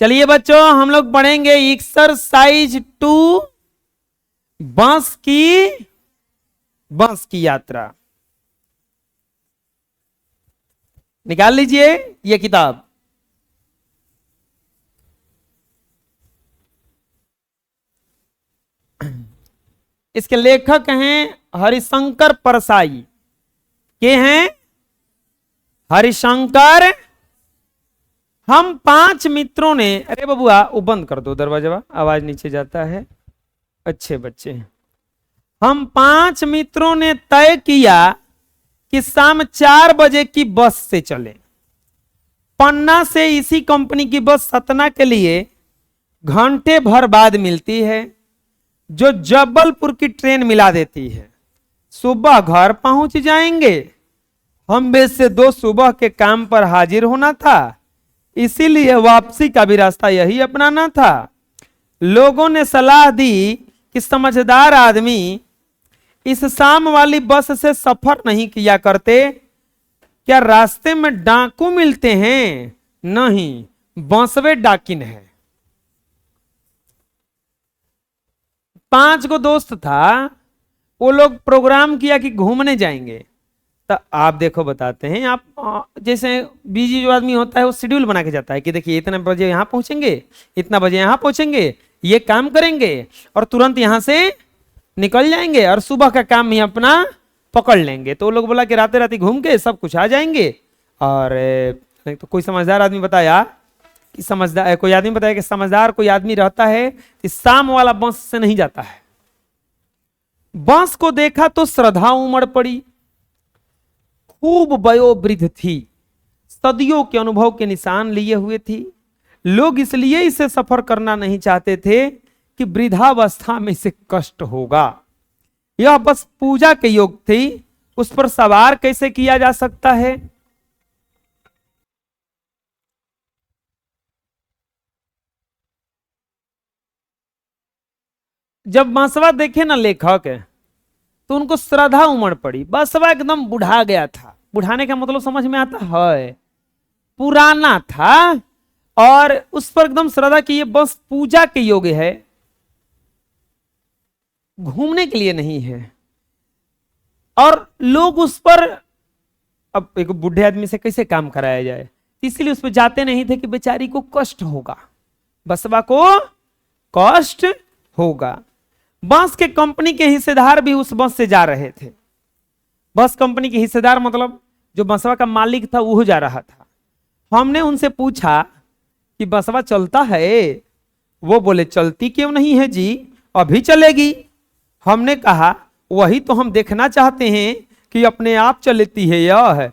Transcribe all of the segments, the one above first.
चलिए बच्चों, हम लोग पढ़ेंगे एक्सरसाइज 2 बस की यात्रा। निकाल लीजिए ये किताब। इसके लेखक हैं हरिशंकर परसाई। के हैं हरिशंकर। हम 5 मित्रों ने, अरे बबुआ वो बंद कर दो दरवाजा, आवाज नीचे जाता है। अच्छे बच्चे, हम 5 मित्रों ने तय किया कि शाम 4 बजे की बस से चले। पन्ना से इसी कंपनी की बस सतना के लिए घंटे भर बाद मिलती है, जो जबलपुर की ट्रेन मिला देती है। सुबह घर पहुंच जाएंगे। हम में से 2 सुबह के काम पर हाजिर होना था, इसीलिए वापसी का भी रास्ता यही अपनाना था। लोगों ने सलाह दी कि समझदार आदमी इस शाम वाली बस से सफर नहीं किया करते। क्या रास्ते में डाकू मिलते हैं? नहीं, बसवे डाकिन है। 5 को दोस्त था, वो लोग प्रोग्राम किया कि घूमने जाएंगे। तो आप देखो बताते हैं, आप जैसे बिजी जो आदमी होता है वो शेड्यूल बना के जाता है कि देखिए इतने बजे यहां पहुंचेंगे, इतना बजे यहां पहुंचेंगे, ये काम करेंगे और तुरंत यहां से निकल जाएंगे और सुबह का काम ही अपना पकड़ लेंगे। तो वो लोग बोला कि राते राती घूम के सब कुछ आ जाएंगे। और तो कोई समझदार आदमी बताया कि कोई आदमी बताया कि समझदार कोई आदमी रहता है कि शाम वाला बस से नहीं जाता है। बस को देखा तो श्रद्धा उमड़ पड़ी। खूब वयोवृद्ध थी, सदियों के अनुभव के निशान लिए हुए थी। लोग इसलिए इसे सफर करना नहीं चाहते थे कि वृद्धावस्था में इसे कष्ट होगा। यह बस पूजा के योग थी, उस पर सवार कैसे किया जा सकता है? जब बसवा देखे ना लेखक तो उनको श्रद्धा उमड़ पड़ी। बसवा एकदम बुढ़ा गया था। बुढ़ाने का मतलब समझ में आता है, पुराना था और उस पर एकदम श्रद्धा की ये बस पूजा के योग्य है, घूमने के लिए नहीं है। और लोग उस पर, अब एक बूढ़े आदमी से कैसे काम कराया जाए, इसलिए उस पर जाते नहीं थे कि बेचारी को कष्ट होगा, बसवा को कष्ट होगा। बस के कंपनी के हिस्सेदार भी उस बस से जा रहे थे। बस कंपनी के हिस्सेदार मतलब जो बसवा का मालिक था वो जा रहा था। हमने उनसे पूछा कि बसवा चलता है? वो बोले चलती क्यों नहीं है जी, अभी चलेगी। हमने कहा वही तो हम देखना चाहते हैं कि अपने आप चलती है या है।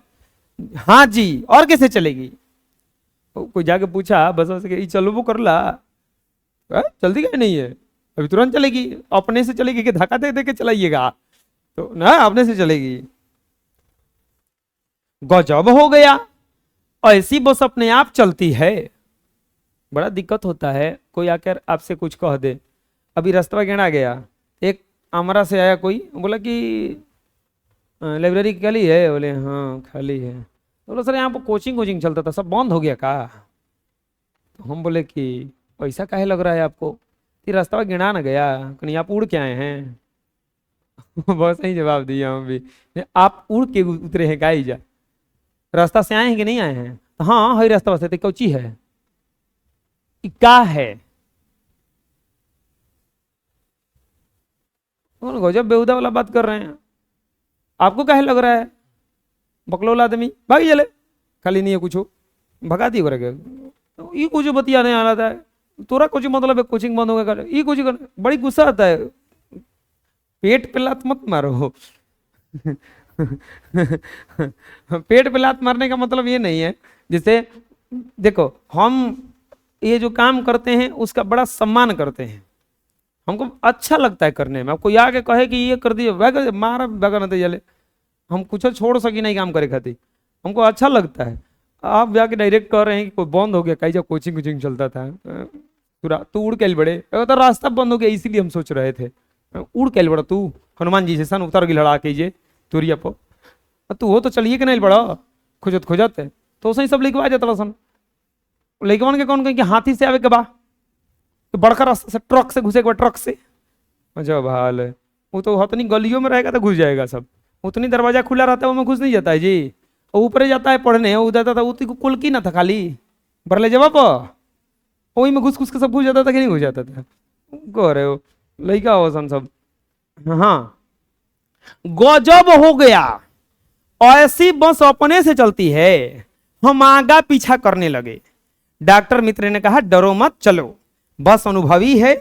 हाँ जी, और कैसे चलेगी? कोई जाके पूछा बसवा से, चलो वो कर ला, चलती क्या नहीं है, अभी तुरंत चलेगी। अपने से चलेगी कि धक्का दे दे के चलाइएगा? तो ना, अपने से चलेगी। गजब हो गया, ऐसी बस अपने आप चलती है। बड़ा दिक्कत होता है, कोई आकर आपसे कुछ कह दे। अभी रास्ता गिना गया, एक आमरा से आया कोई, बोला कि लाइब्रेरी खाली है? बोले हाँ खाली है। बोला सर यहाँ पर कोचिंग चलता था, सब बंद हो गया का? तो हम बोले कि ऐसा काहे लग रहा है आपको? रास्ता गिना ना गया, कहीं आप उड़ के आए हैं? बहुत सही जवाब दिया हम भी। आप उड़ के उतरे हैं गाई जा, रास्ता से आए हैं कि नहीं आए हैं? तो हाँ हई रास्ता से कौची है, क्या है? गजब बेहुदा वाला बात कर रहे हैं। आपको काहे लग रहा है? बकलोल आदमी भागी चले, खाली नहीं है कुछ, भगा दी ये कुछ बतिया नहीं आ रहा था। तोरा कुछ मतलब है कोचिंग बंद हो गया, ये कुछ बड़ी गुस्सा आता है। पेट पे लात मत मारो। पेट पे लात मारने का मतलब ये नहीं है, जैसे देखो हम ये जो काम करते हैं उसका बड़ा सम्मान करते हैं, हमको अच्छा लगता है करने में। आपको आके कहे कि ये कर दिए, मारा बगा न जले, हम कुछ छोड़ सकी नहीं काम करे खातिर, हमको अच्छा लगता है। आप जाके डायरेक्ट कह रहे हैं कि कोई बंद हो गया, कहीं जब कोचिंग चलता था, तू उड़ के बड़े तो रास्ता बंद हो गया इसीलिए हम सोच रहे थे। उड़ के बड़ा तू हनुमान जी से सन उतर गई लड़ा कीजिए तुरिया पो, तू हो तो चलिए कि नहीं बड़ा खोजत खोजत है तो सही सब लिखवा जाता सन। लड़कवन के कौन कहीं कि हाथी से आवे के बा, तो बड़का रास्ता से ट्रक से घुसे के बा, ट्रक से। अच्छा भाल है, वो तो उतनी गलियों में रहेगा तो घुस जाएगा सब, उतनी दरवाजा खुला रहता है वो में घुस नहीं जाता है जी। और ऊपर जाता है पढ़ने, वो जाता था वो कुल की ना था खाली बरले जवाब, वही में घुस घुस के सब घुस जाता था कि नहीं घुस जाता था। कह रहे हो लड़का हो सन सब। हाँ गजब हो गया, ऐसी बस अपने से चलती है। हम आगा पीछा करने लगे। डॉक्टर मित्र ने कहा डरो मत, चलो बस अनुभवी है,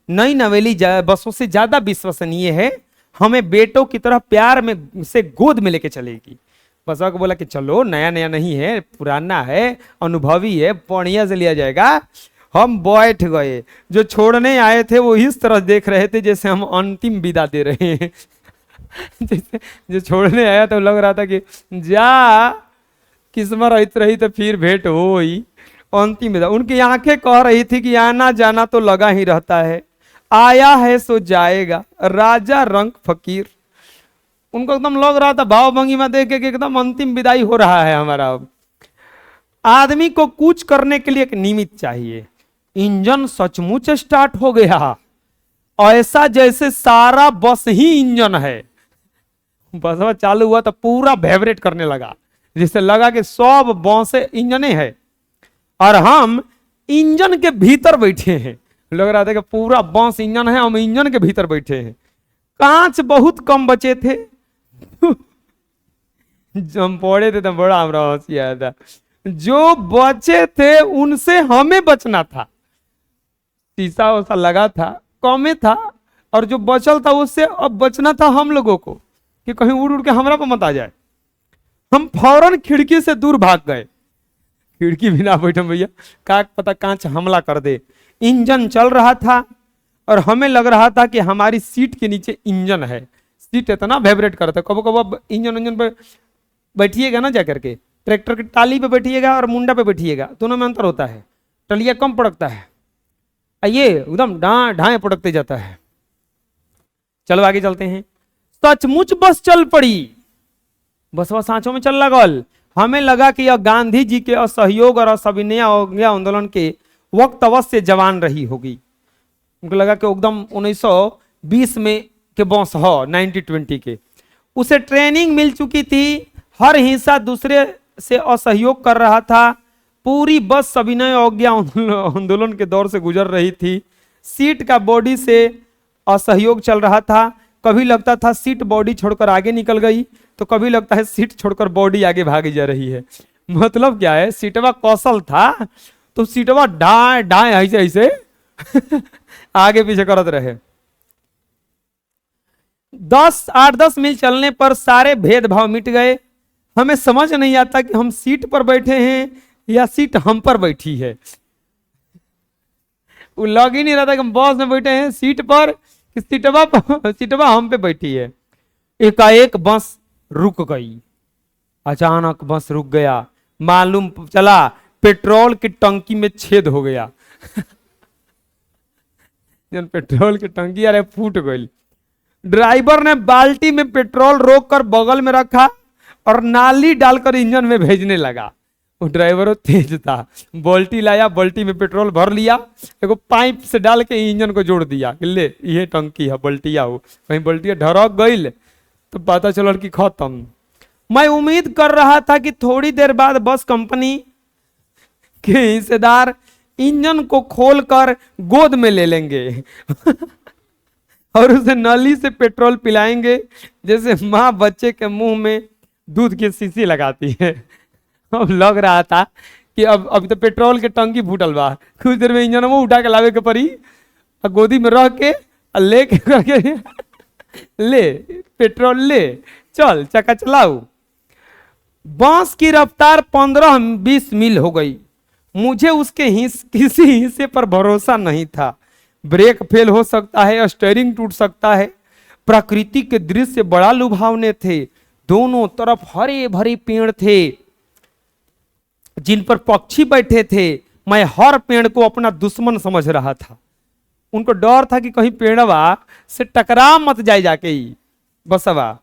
नई नवेली बसों से ज्यादा विश्वसनीय है, हमें बेटों की तरह प्यार में से गोद में लेके चलेगी। बसवा को बोला कि चलो, नया नया नहीं है, पुराना है, अनुभवी है, बढ़िया से लिया जाएगा। हम बैठ गए। जो छोड़ने आए थे वो इस तरह देख रहे थे जैसे हम अंतिम विदा दे रहे हैं। जैसे जो छोड़ने आया तो लग रहा था कि जा किस्मत रही तो फिर भेंट हो ही, अंतिम विदा। उनकी आंखें कह रही थी कि आना जाना तो लगा ही रहता है, आया है सो जाएगा, राजा रंग फकीर। उनको एकदम लग रहा था भाव भंगिमा देख के एकदम अंतिम विदाई हो रहा है हमारा। अब आदमी को कूच करने के लिए एक निमित्त चाहिए। इंजन सचमुच स्टार्ट हो गया, ऐसा जैसे सारा बस ही इंजन है। बस चालू हुआ तो पूरा वाइब्रेट करने लगा, जिससे लगा कि सब बसें इंजने है और हम इंजन के भीतर बैठे हैं। लग रहा था कि पूरा बस इंजन है, हम इंजन के भीतर बैठे हैं। कांच बहुत कम बचे थे। जब हम पढ़े थे तो बड़ा हमरा हंसी आया था। जो बचे थे उनसे हमें बचना था। शीशा वैसा लगा था, कमे था, और जो बचल था उससे अब बचना था हम लोगों को कि कहीं उड़ उड़ के हमरा पर मत आ जाए। हम फौरन खिड़की से दूर भाग गए। खिड़की भी ना बैठे भैया, का पता कांच हमला कर दे। इंजन चल रहा था और हमें लग रहा था कि हमारी सीट के नीचे इंजन है। सीट इतना वाइब्रेट करता है, कबो कबो इंजन पे बैठिएगा ना जाकर के, ट्रैक्टर की टाली पे बैठिएगा और मुंडा पे बैठिएगा, दोनों में अंतर होता है। टलिया कम पड़कता है, ये एकदम ढाए पड़कते जाता है। चलो आगे चलते हैं। सचमुच बस चल पड़ी, बसवा सांचों में चल लगल। हमें लगा कि यह गांधी जी के असहयोग और असविनय आंदोलन के वक्त अवश्य जवान रही होगी। उनको लगा कि एकदम 1920 में के बॉस हो, 1920 के। उसे ट्रेनिंग मिल चुकी थी, हर हिस्सा दूसरे से असहयोग कर रहा था। पूरी बस सविनय अवज्ञा आंदोलन के दौर से गुजर रही थी। सीट का बॉडी से असहयोग चल रहा था। कभी लगता था सीट बॉडी छोड़कर आगे निकल गई, तो कभी लगता है सीट छोड़कर बॉडी आगे भागी जा रही है। मतलब क्या है, सीटवा कौशल था तो सीटवा डाए डाए ऐसे ऐसे आगे पीछे करत रहे। 8-10 मील चलने पर सारे भेदभाव मिट गए। हमें समझ नहीं आता कि हम सीट पर बैठे हैं या सीट हम पर बैठी है। वो लग ही नहीं रहा था कि हम बस में बैठे हैं सीट पर, कि सीटवा हम पे बैठी है। एकाएक बस रुक गई। अचानक बस रुक गया। मालूम चला पेट्रोल की टंकी में छेद हो गया। जब पेट्रोल की टंकी अरे फूट गई। ड्राइवर ने बाल्टी में पेट्रोल रोककर बगल में रखा और नाली डालकर इंजन में भेजने लगा। वो ड्राइवर तेज था, बाल्टी लाया, बाल्टी में पेट्रोल भर लिया, एगो पाइप से डाल के इंजन को जोड़ दिया। ले ये टंकी है, बल्टिया हो, कहीं बल्टिया ढरक गई तो पता चलल कि खत्म। मैं उम्मीद कर रहा था कि थोड़ी देर बाद बस कंपनी के हिस्सेदार इंजन को खोलकर गोद में ले लेंगे और उसे नली से पेट्रोल पिलाएंगे, जैसे माँ बच्चे के मुंह में दूध की शीशी लगाती है। अब लग रहा था कि अब अभी तो पेट्रोल के टंकी फूटल बा, कुछ देर में इंजन में उठा के लावे के पड़ी, गोदी में रख के ले के करके ले पेट्रोल ले चल चक्का चलाओ। बस की रफ्तार 15-20 मील हो गई। मुझे उसके किसी हिस्से पर भरोसा नहीं था। ब्रेक फेल हो सकता है, स्टीयरिंग टूट सकता है। प्रकृति के दृश्य बड़ा लुभावने थे। दोनों तरफ हरे भरे पेड़ थे जिन पर पक्षी बैठे थे। मैं हर पेड़ को अपना दुश्मन समझ रहा था। उनको डर था कि कहीं पेड़वा से टकरा मत जाए जाके ही बसवा।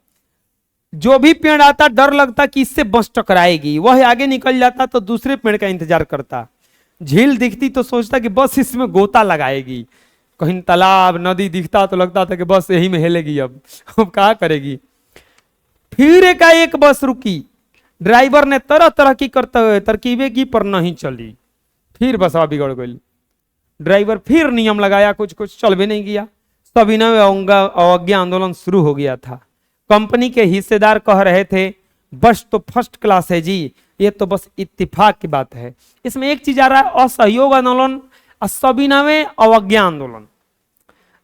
जो भी पेड़ आता डर लगता कि इससे बस टकराएगी, वह आगे निकल जाता तो दूसरे पेड़ का इंतजार करता। झील दिखती तो सोचता कि बस इसमें गोता लगाएगी, कहीं तालाब नदी दिखता तो लगता था कि बस यही में हेलेगी, अब क्या करेगी। फिर एकाएक बस रुकी, ड्राइवर ने तरह तरह की करते हुए तरकीबें की पर नहीं चली, फिर बसवा बिगड़ गई। ड्राइवर फिर नियम लगाया, कुछ कुछ चल भी नहीं गया। सविनय अवज्ञा आंदोलन शुरू हो गया था। कंपनी के हिस्सेदार कह रहे थे बस तो फर्स्ट क्लास है जी, ये तो बस इत्तेफाक की बात है। इसमें एक चीज आ रहा है, असहयोग आंदोलन और सविनय अवज्ञा आंदोलन।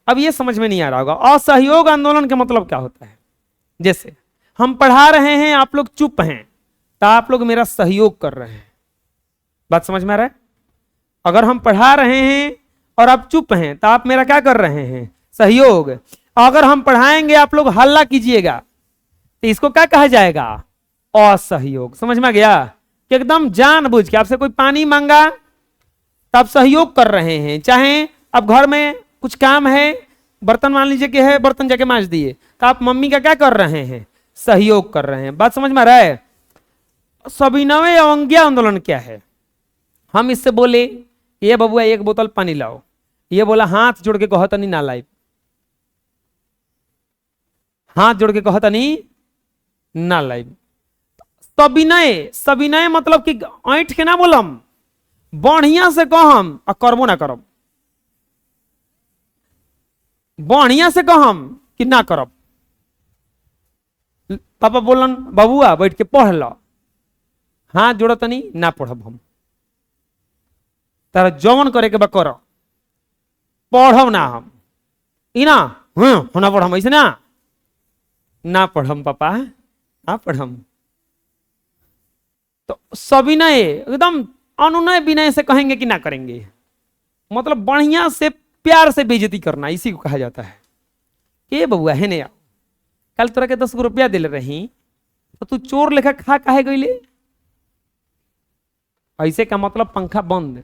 अब ये समझ में नहीं आ रहा होगा असहयोग आंदोलन का मतलब क्या होता है। जैसे हम पढ़ा रहे हैं, आप लोग चुप हैं, तो आप लोग मेरा सहयोग कर रहे हैं। बात समझ में आ रहा है। अगर हम पढ़ा रहे हैं और आप चुप हैं तो आप मेरा क्या कर रहे हैं, सहयोग। अगर हम पढ़ाएंगे आप लोग हल्ला कीजिएगा तो इसको क्या कहा जाएगा, असहयोग। समझ में आ गया कि एकदम जानबूझ के आपसे कोई पानी मांगा तो आप सहयोग कर रहे हैं। चाहे अब घर में कुछ काम है, बर्तन मान लीजिए कि है, बर्तन जाके मांज दिए, तो आप मम्मी का क्या कर रहे हैं, सहयोग कर रहे हैं। बात समझ में आ रहा है। सविनय अवज्ञा आंदोलन क्या है, हम इससे बोले ये बबुआ एक बोतल पानी लाओ, ये बोला हाथ जोड़ के कहो तनी ना लाई, हाथ जोड़ के कहो तनी ना लाई। सविनय, सविनय मतलब कि ऐठ के ना बोलम, बढ़िया से कहम और करबो ना करब, बढ़िया से कहम कि ना करब। पापा बोलन बबुआ बैठ के पढ़ लो, हाथ जोड़ तनी ना पढ़ब, हम तारा जौन करे के बा करो, पढ़ब ना हम, इना होना पढ़म, ऐसे ना पढ़म पापा, ना पढ़म। तो सविनय एकदम अनुनय विनय से कहेंगे कि ना करेंगे, मतलब बढ़िया से प्यार से बेइज्जती करना, इसी को कहा जाता है। ये बबुआ है ने, कल तोरा के 10 रुपया दिल रही तो तू चोर लेखा खा काहे गईले, ऐसे का मतलब पंखा बंद।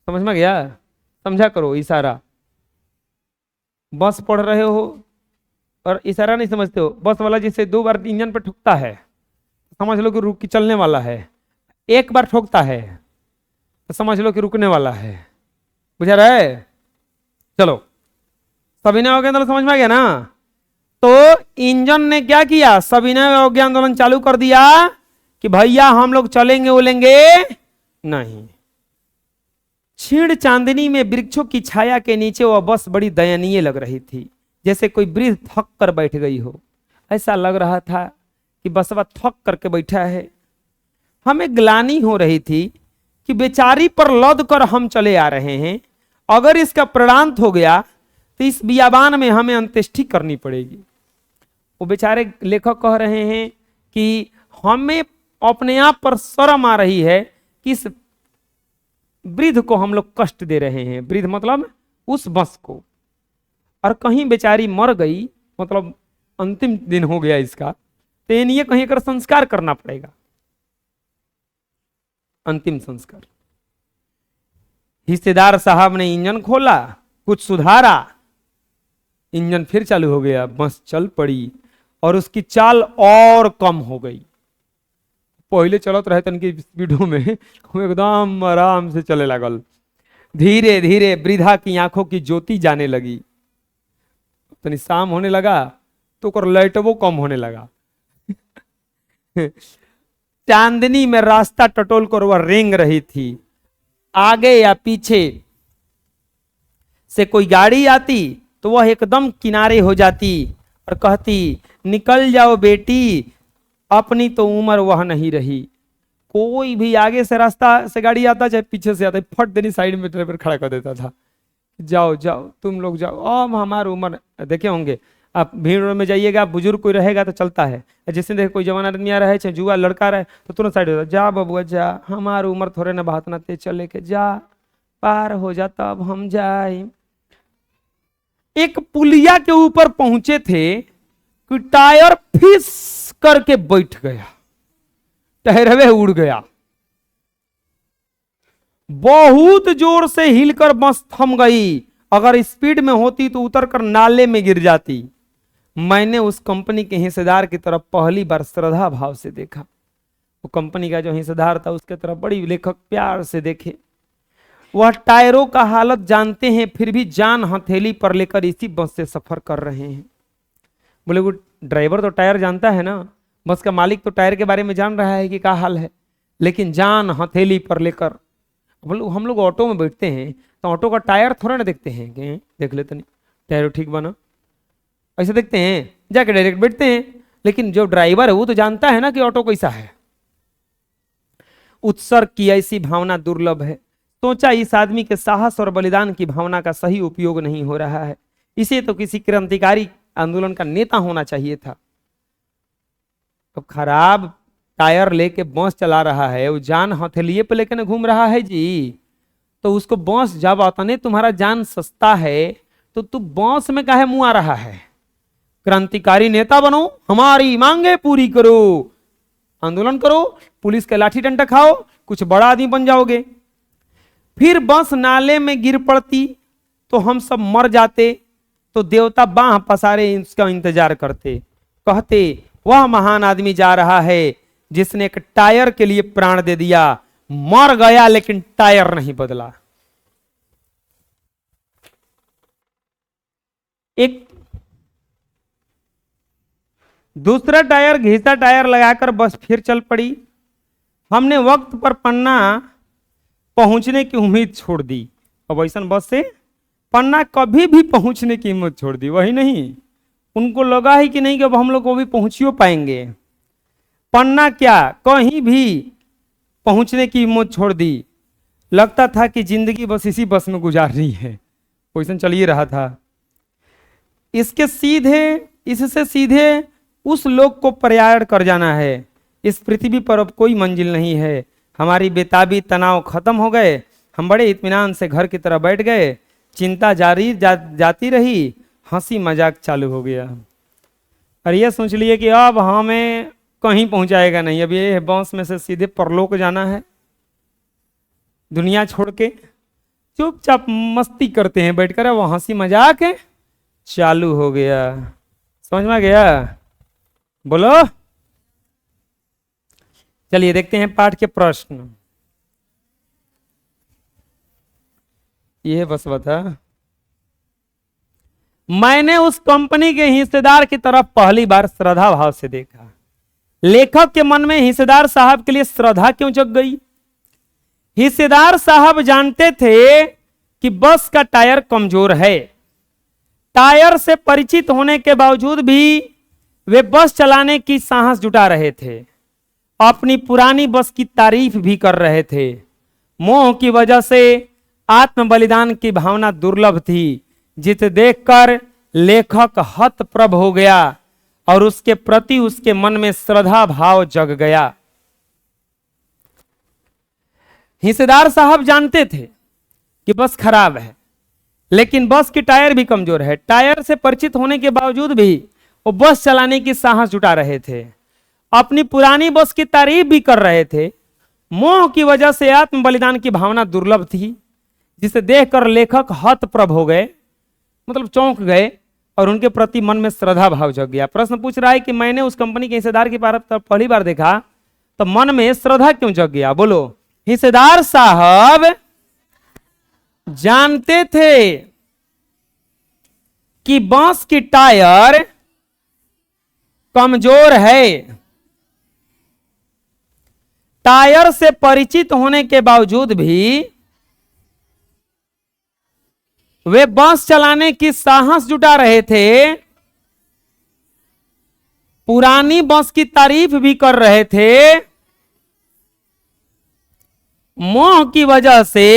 समझ में गया, समझा करो इशारा। बस पढ़ रहे हो और इशारा नहीं समझते हो, बस वाला जिसे 2 बार इंजन पे ठुकता है समझ लो कि रुक के चलने वाला है, 1 बार ठोकता है तो समझ लो कि रुकने वाला है। बुझा रहा है। चलो सविनय अवज्ञा आंदोलन समझ में आ गया ना। तो इंजन ने क्या किया, सविनय अवज्ञा आंदोलन चालू कर दिया कि भैया हम लोग चलेंगे बोलेंगे नहीं। क्षीण चांदनी में वृक्षों की छाया के नीचे वह बस बड़ी दयनीय लग रही थी, जैसे कोई वृद्ध थक कर बैठ गई हो। ऐसा लग रहा था कि बसवा थक करके बैठा है। हमें ग्लानि हो रही थी कि बेचारी पर लद कर हम चले आ रहे हैं, अगर इसका प्राणांत हो गया तो इस बियाबान में हमें अंत्येष्टि करनी पड़ेगी। वो बेचारे लेखक कह रहे हैं कि हमें अपने आप पर शर्म आ रही है कि इस वृद्ध को हम लोग कष्ट दे रहे हैं, वृद्ध मतलब उस बस को, और कहीं बेचारी मर गई, मतलब अंतिम दिन हो गया इसका, तो ये कहीं कर संस्कार करना पड़ेगा, अंतिम संस्कार। हिस्सेदार साहब ने इंजन खोला, कुछ सुधारा, इंजन फिर चालू हो गया, बस चल पड़ी और उसकी चाल और कम हो गई। पहले चलत रहे तन की स्पीडों में एकदम आराम से चले लगल। धीरे धीरे वृद्धा की आंखों की ज्योति जाने लगी, तनी शाम होने लगा तो कर लाइटवो कम होने लगा। चांदनी में रास्ता टटोल कर वह रेंग रही थी। आगे या पीछे से कोई गाड़ी आती तो वह एकदम किनारे हो जाती और कहती निकल जाओ बेटी, अपनी तो उम्र वह नहीं रही। कोई भी आगे से रास्ता से गाड़ी आता चाहे पीछे से आता, फट देनी साइड में ड्राइवर खड़ा कर देता था, जाओ जाओ तुम लोग जाओ, अब हमारी उम्र। देखे होंगे आप भीड़ में जाइएगा, बुजुर्ग कोई रहेगा तो चलता है, जैसे देखे कोई जवान आदमी आ रहा है चाहे जुआ लड़का रहे तो तुरंत साइड हो जा, बबुआ जा, हमारी उम्र थोड़े ना बात ना ते चले के जा, पार हो जाता अब हम जाए। एक पुलिया के ऊपर पहुंचे थे कि टायर फिस करके बैठ गया, टहरवे उड़ गया, बहुत जोर से हिलकर बस थम गई। अगर स्पीड में होती तो उतरकर नाले में गिर जाती। मैंने उस कंपनी के हिस्सेदार की तरफ पहली बार श्रद्धा भाव से देखा। वो कंपनी का जो हिस्सेदार था उसके तरफ बड़ी लेखक प्यार से देखे, वह टायरों का हालत जानते हैं, फिर भी जान हथेली पर लेकर इसी बस से सफर कर रहे हैं। बोले वो ड्राइवर तो टायर जानता है ना, बस का मालिक तो टायर के बारे में जान रहा है कि क्या हाल है, लेकिन जान हथेली पर लेकर। बोले हम लोग ऑटो में बैठते हैं तो ऑटो का टायर थोड़ा ना देखते हैं कि देख लेते नहीं टायर ठीक बना, ऐसे देखते हैं, जाके डायरेक्ट बैठते हैं। लेकिन जो ड्राइवर है वो तो जानता है ना कि ऑटो कैसा है। उत्सर्ग की ऐसी भावना दुर्लभ है। सोचा इस आदमी के साहस और बलिदान की भावना का सही उपयोग नहीं हो रहा है, इसे तो किसी क्रांतिकारी आंदोलन का नेता होना चाहिए था। तो खराब टायर लेके बस चला रहा है, वो जान हथेलिए पे लेके घूम रहा है जी। तो उसको बस जब आता तुम्हारा जान सस्ता है तो तू बस में काहे मुंह आ रहा है। क्रांतिकारी नेता बनो, हमारी मांगे पूरी करो, आंदोलन करो, पुलिस के लाठी डंडा खाओ, कुछ बड़ा आदमी बन जाओगे। फिर बस नाले में गिर पड़ती तो हम सब मर जाते, तो देवता बाह पसारे इसका इंतजार करते, कहते वह महान आदमी जा रहा है जिसने एक टायर के लिए प्राण दे दिया, मर गया लेकिन टायर नहीं बदला। एक दूसरा टायर घिसा टायर लगाकर बस फिर चल पड़ी। हमने वक्त पर पन्ना पहुंचने की उम्मीद छोड़ दी। अब ऐसा बस से पन्ना कभी भी पहुंचने की हिम्मत छोड़ दी, वही नहीं, उनको लगा ही कि नहीं कि अब हम लोग को भी पहुंचियो पाएंगे। पन्ना क्या, कहीं भी पहुंचने की हिम्मत छोड़ दी। लगता था कि जिंदगी बस इसी बस में गुजारनी है, वैसा चल ही रहा था। इससे सीधे उस लोक को पर्याय कर जाना है। इस पृथ्वी पर अब कोई मंजिल नहीं है। हमारी बेताबी तनाव खत्म हो गए, हम बड़े इत्मीनान से घर की तरफ बैठ गए। चिंता जारी जाती रही, हंसी मजाक चालू हो गया। और ये सोच लिए कि अब हमें कहीं पहुंचाएगा नहीं, अब ये बस में से सीधे परलोक जाना है। दुनिया छोड़ के चुपचाप मस्ती करते हैं बैठकर, वो हंसी मजाक है चालू हो गया। समझ में गया? बोलो। चलिए देखते हैं पाठ के प्रश्न। ये बस बता, मैंने उस कंपनी के हिस्सेदार की तरफ पहली बार श्रद्धा भाव से देखा। लेखक के मन में हिस्सेदार साहब के लिए श्रद्धा क्यों जग गई? हिस्सेदार साहब जानते थे कि बस का टायर कमजोर है। टायर से परिचित होने के बावजूद भी वे बस चलाने की साहस जुटा रहे थे। अपनी पुरानी बस की तारीफ भी कर रहे थे। मोह की वजह से आत्म बलिदान की भावना दुर्लभ थी, जिसे देखकर लेखक हतप्रभ हो गया और उसके प्रति उसके मन में श्रद्धा भाव जग गया। हिस्सेदार साहब जानते थे कि बस खराब है, लेकिन बस की टायर भी कमजोर है। टायर से परिचित होने के बावजूद भी वो बस चलाने की साहस जुटा रहे थे। अपनी पुरानी बस की तारीफ भी कर रहे थे। मोह की वजह से आत्म बलिदान की भावना दुर्लभ थी, जिसे देखकर लेखक हतप्रभ हो गए, मतलब चौंक गए और उनके प्रति मन में श्रद्धा भाव जग गया। प्रश्न पूछ रहा है कि मैंने उस कंपनी के हिस्सेदार की पहली बार देखा तो मन में श्रद्धा क्यों जग गया? बोलो। हिस्सेदार साहब जानते थे कि बस की टायर कमजोर है। टायर से परिचित होने के बावजूद भी वे बस चलाने की साहस जुटा रहे थे। पुरानी बस की तारीफ भी कर रहे थे। मोह की वजह से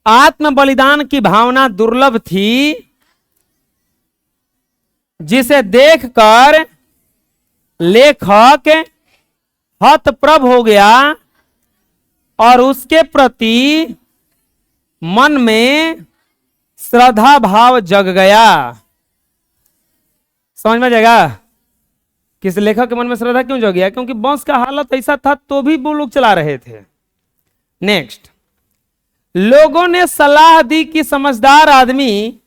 आत्म बलिदान की भावना दुर्लभ थी, जिसे देखकर लेखक हतप्रभ हो गया और उसके प्रति मन में श्रद्धा भाव जग गया। समझ में जाएगा किस लेखक के मन में श्रद्धा क्यों जग गया? क्योंकि बस का हालत ऐसा था तो भी वो लोग चला रहे थे। नेक्स्ट, लोगों ने सलाह दी कि समझदार आदमी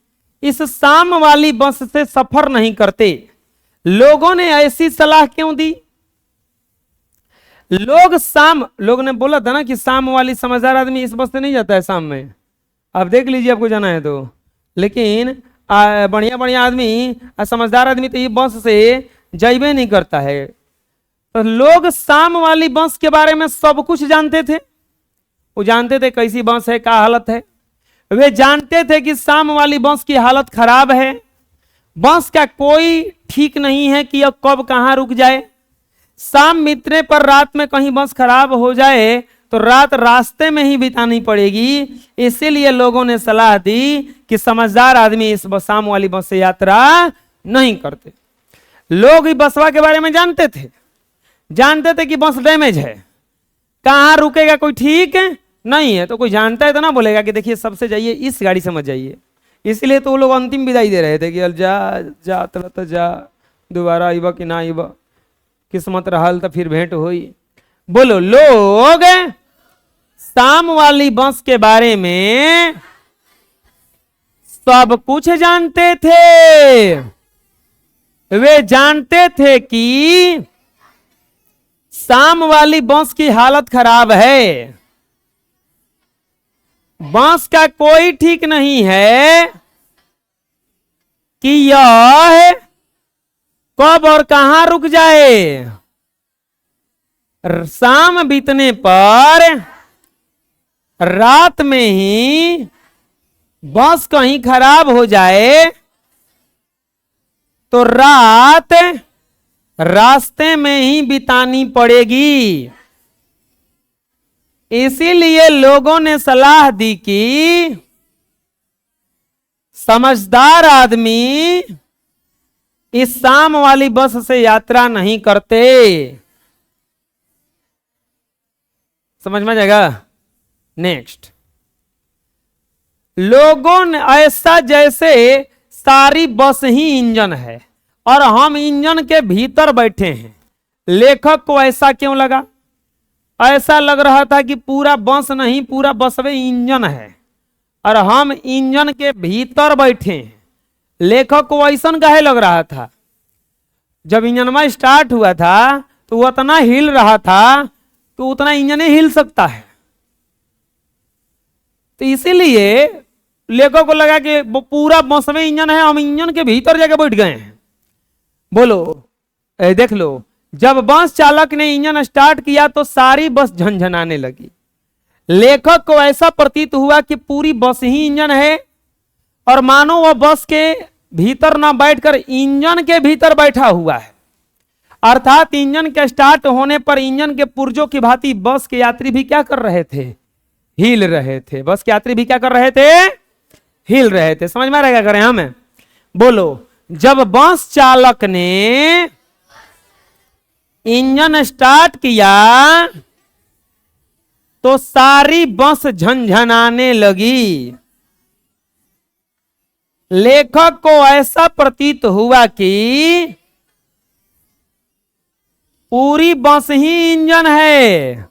इस शाम वाली बस से सफर नहीं करते। लोगों ने ऐसी सलाह क्यों दी? लोग ने बोला था ना कि शाम वाली समझदार आदमी इस बस से नहीं जाता है शाम में, आप देख लीजिए आपको जाना है तो। लेकिन बढ़िया बढ़िया आदमी, समझदार आदमी तो ये बस से जाइबे नहीं करता है। तो लोग शाम वाली बस के बारे में सब कुछ जानते थे। वो जानते थे कैसी बस है, क्या हालत है। वे जानते थे कि शाम वाली बस की हालत खराब है, बस का कोई ठीक नहीं है कि अब कब कहां रुक जाए। शाम मिटने पर रात में कहीं बस खराब हो जाए तो रात रास्ते में ही बितानी पड़ेगी। इसीलिए लोगों ने सलाह दी कि समझदार आदमी इस शाम वाली बस से यात्रा नहीं करते। लोग इस बसवा के बारे में जानते थे कि बस डैमेज है, कहां रुकेगा कोई ठीक है नहीं है। तो कोई जानता है तो ना बोलेगा कि देखिए सबसे जाइए, इस गाड़ी से मत जाइए। इसलिए तो वो लोग अंतिम विदाई दे रहे थे कि जा तो जा, दोबारा आइबा कि ना आइबा, किस्मत रहल तो फिर भेंट हुई। बोलो, लोग शाम वाली बस के बारे में सब कुछ जानते थे। वे जानते थे कि शाम वाली बस की हालत खराब है, बस का कोई ठीक नहीं है कि यह कब और कहां रुक जाए। शाम बीतने पर रात में ही बस कहीं खराब हो जाए तो रात रास्ते में ही बितानी पड़ेगी। इसीलिए लोगों ने सलाह दी कि समझदार आदमी इस शाम वाली बस से यात्रा नहीं करते। समझ में जाएगा। नेक्स्ट, लोगों ने ऐसा जैसे सारी बस ही इंजन है और हम इंजन के भीतर बैठे हैं। लेखक को ऐसा क्यों लगा? ऐसा लग रहा था कि पूरा बस नहीं, पूरा बस में इंजन है और हम इंजन के भीतर बैठे हैं। लेखक को ऐसा काहे लग रहा था? जब इंजन स्टार्ट हुआ था तो वो उतना हिल रहा था तो उतना इंजन हिल सकता है। तो इसीलिए लेखक को लगा कि पूरा बस में इंजन है, हम इंजन के भीतर जाके बैठ गए हैं। बोलो, देख लो, जब बस चालक ने इंजन स्टार्ट किया तो सारी बस झनझनाने लगी। लेखक को ऐसा प्रतीत हुआ कि पूरी बस ही इंजन है और मानो वह बस के भीतर ना बैठकर इंजन के भीतर बैठा हुआ है। अर्थात इंजन के स्टार्ट होने पर इंजन के पुर्जों की भांति बस के यात्री भी क्या कर रहे थे? हिल रहे थे। बस के यात्री भी क्या कर रहे थे? हिल रहे थे। समझ में आ रहा है क्या करें हमें? बोलो, जब बस चालक ने इंजन स्टार्ट किया तो सारी बस झनझनाने लगी। लेखक को ऐसा प्रतीत हुआ कि पूरी बस ही इंजन है,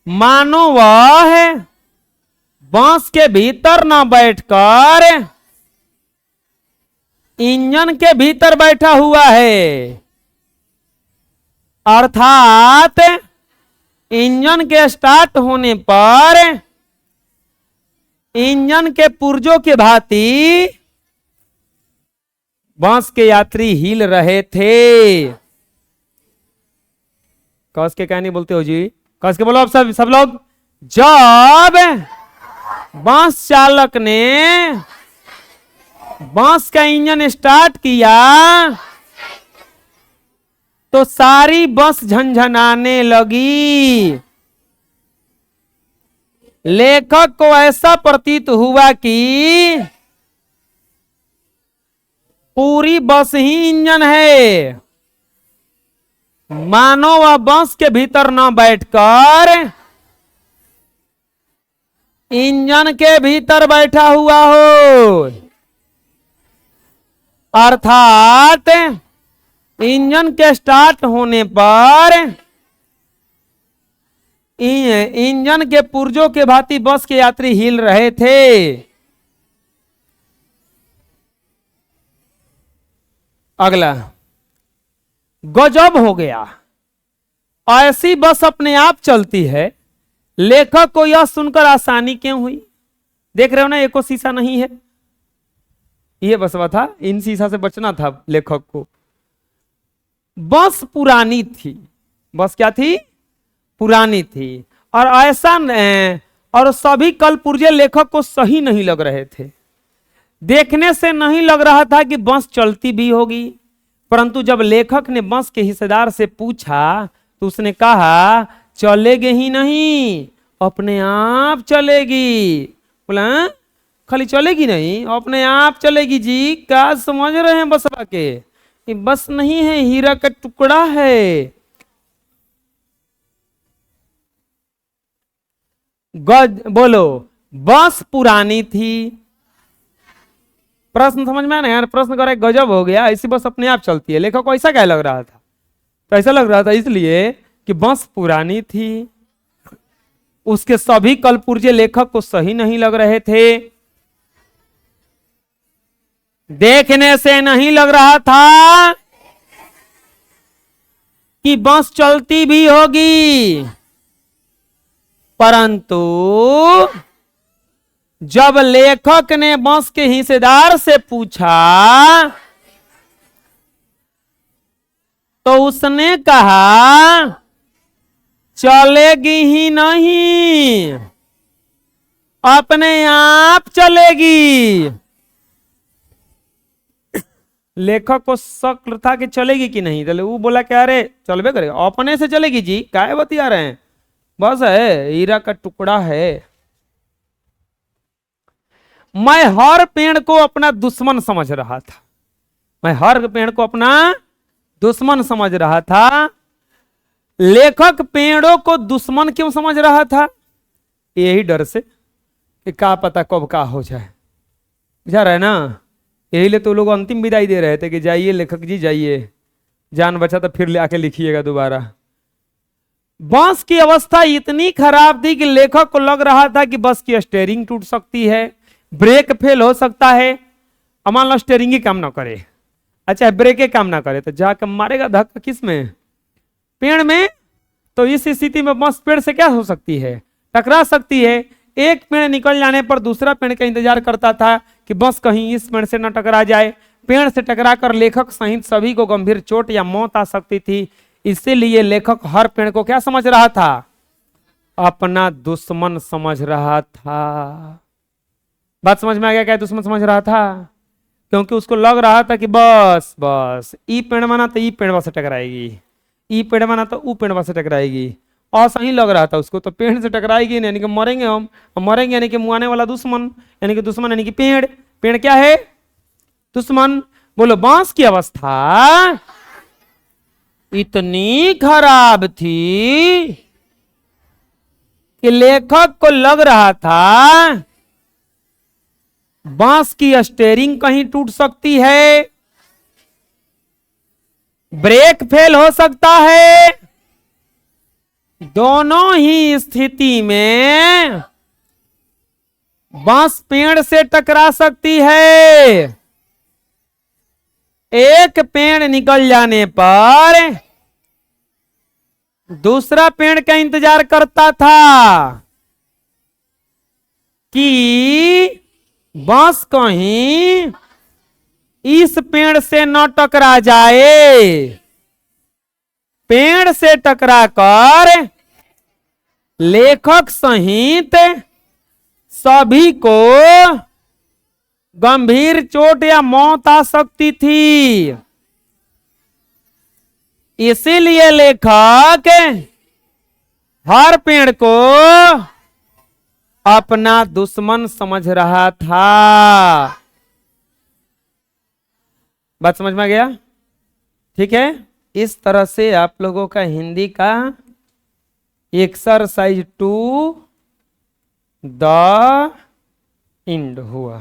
मानो वह बस के भीतर ना बैठकर इंजन के भीतर बैठा हुआ है। अर्थात इंजन के स्टार्ट होने पर इंजन के पुर्जों के भांति बस के यात्री हिल रहे थे। कस के क्या नहीं बोलते हो जी? कस के बोलो आप सब लोग। जब बस चालक ने बस का इंजन स्टार्ट किया तो सारी बस झनझनाने लगी। लेखक को ऐसा प्रतीत हुआ कि पूरी बस ही इंजन है, मानो वह बस के भीतर न बैठकर इंजन के भीतर बैठा हुआ हो। अर्थात इंजन के स्टार्ट होने पर इंजन के पुर्जों के भांति बस के यात्री हिल रहे थे। अगला, गजब हो गया। ऐसी बस अपने आप चलती है, लेखक को यह सुनकर आसानी क्यों हुई? देख रहे हो ना, एको शीशा नहीं है, ये बसवा था, इन शीशा से बचना था लेखक को। बस पुरानी थी, बस क्या थी? पुरानी थी, और ऐसा और सभी कलपुर्जे लेखक को सही नहीं लग रहे थे। देखने से नहीं लग रहा था कि बस चलती भी होगी, परंतु जब लेखक ने बस के हिस्सेदार से पूछा तो उसने कहा चलेगी ही नहीं, अपने आप चलेगी। बोला "हाँ? खाली चलेगी नहीं, अपने आप चलेगी जी, क्या समझ रहे हैं बसवा के? ये बस नहीं है, हीरा का टुकड़ा है। गज बोलो, बस पुरानी थी। प्रश्न समझ में आया ना यार? प्रश्न कर गजब हो गया, ऐसी बस अपने आप चलती है। लेखक को ऐसा क्या लग रहा था? तो ऐसा लग रहा था इसलिए कि बस पुरानी थी, उसके सभी कलपुर्जे लेखक को सही नहीं लग रहे थे। देखने से नहीं लग रहा था कि बस चलती भी होगी, परंतु जब लेखक ने बस के हिस्सेदार से पूछा तो उसने कहा चलेगी ही नहीं, अपने आप चलेगी। लेखक को शक था कि चलेगी कि नहीं, तो वो बोला क्या, अरे चलबे करेगा, अपने से चलेगी जी, काहे बतिया रहे हैं, बस है, हीरा का टुकड़ा है। मैं हर पेड़ को अपना दुश्मन समझ रहा था, मैं हर पेड़ को अपना दुश्मन समझ रहा था। लेखक पेड़ों को दुश्मन क्यों समझ रहा था? यही डर से कि क्या पता कब का हो जाए, बुझा रहा है ना? यही ले तो लोग अंतिम विदाई दे रहे थे कि जाइए लेखक जी जाइए, जान बचा तो फिर ले आके लिखिएगा दोबारा। बस की अवस्था इतनी खराब थी कि लेखक को लग रहा था कि बस की स्टीयरिंग टूट सकती है, ब्रेक फेल हो सकता है। अब मान लो स्टीयरिंग ही काम ना करे, अच्छा ब्रेक काम ना करे, तो जाकर मारेगा धक्का किस में? पेड़ में। तो इस स्थिति में बस पेड़ से क्या हो सकती है? टकरा सकती है। एक पेड़ निकल जाने पर दूसरा पेड़ का इंतजार करता था कि बस कहीं इस पेड़ से न टकरा जाए। पेड़ से टकराकर लेखक सहित सभी को गंभीर चोट या मौत आ सकती थी, इसीलिए लेखक हर पेड़ को क्या समझ रहा था? अपना दुश्मन समझ रहा था। बात समझ में आ गया क्या दुश्मन समझ रहा था? क्योंकि उसको लग रहा था कि बस बस ई पेड़ बना तो ई पेड़वा से टकराएगी, ई पेड़ बना तो ऊ पेड़वा से टकराएगी, और सही लग रहा था उसको, तो पेड़ से टकराएगी यानी कि मरेंगे हम मरेंगे यानी कि मुआने वाला दुश्मन, यानी कि दुश्मन यानी कि पेड़। पेड़ क्या है? दुश्मन। बोलो, बांस की अवस्था इतनी खराब थी कि लेखक को लग रहा था बांस की स्टीयरिंग कहीं टूट सकती है, ब्रेक फेल हो सकता है। दोनों ही स्थिति में बांस पेड़ से टकरा सकती है। एक पेड़ निकल जाने पर दूसरा पेड़ का इंतजार करता था कि बांस कहीं इस पेड़ से न टकरा जाए। पेड़ से टकराकर लेखक सहित सभी को गंभीर चोट या मौत आ सकती थी, इसीलिए लेखक हर पेड़ को अपना दुश्मन समझ रहा था। बात समझ में आ गया? ठीक है, इस तरह से आप लोगों का हिंदी का एक्सरसाइज 2 द एंड हुआ।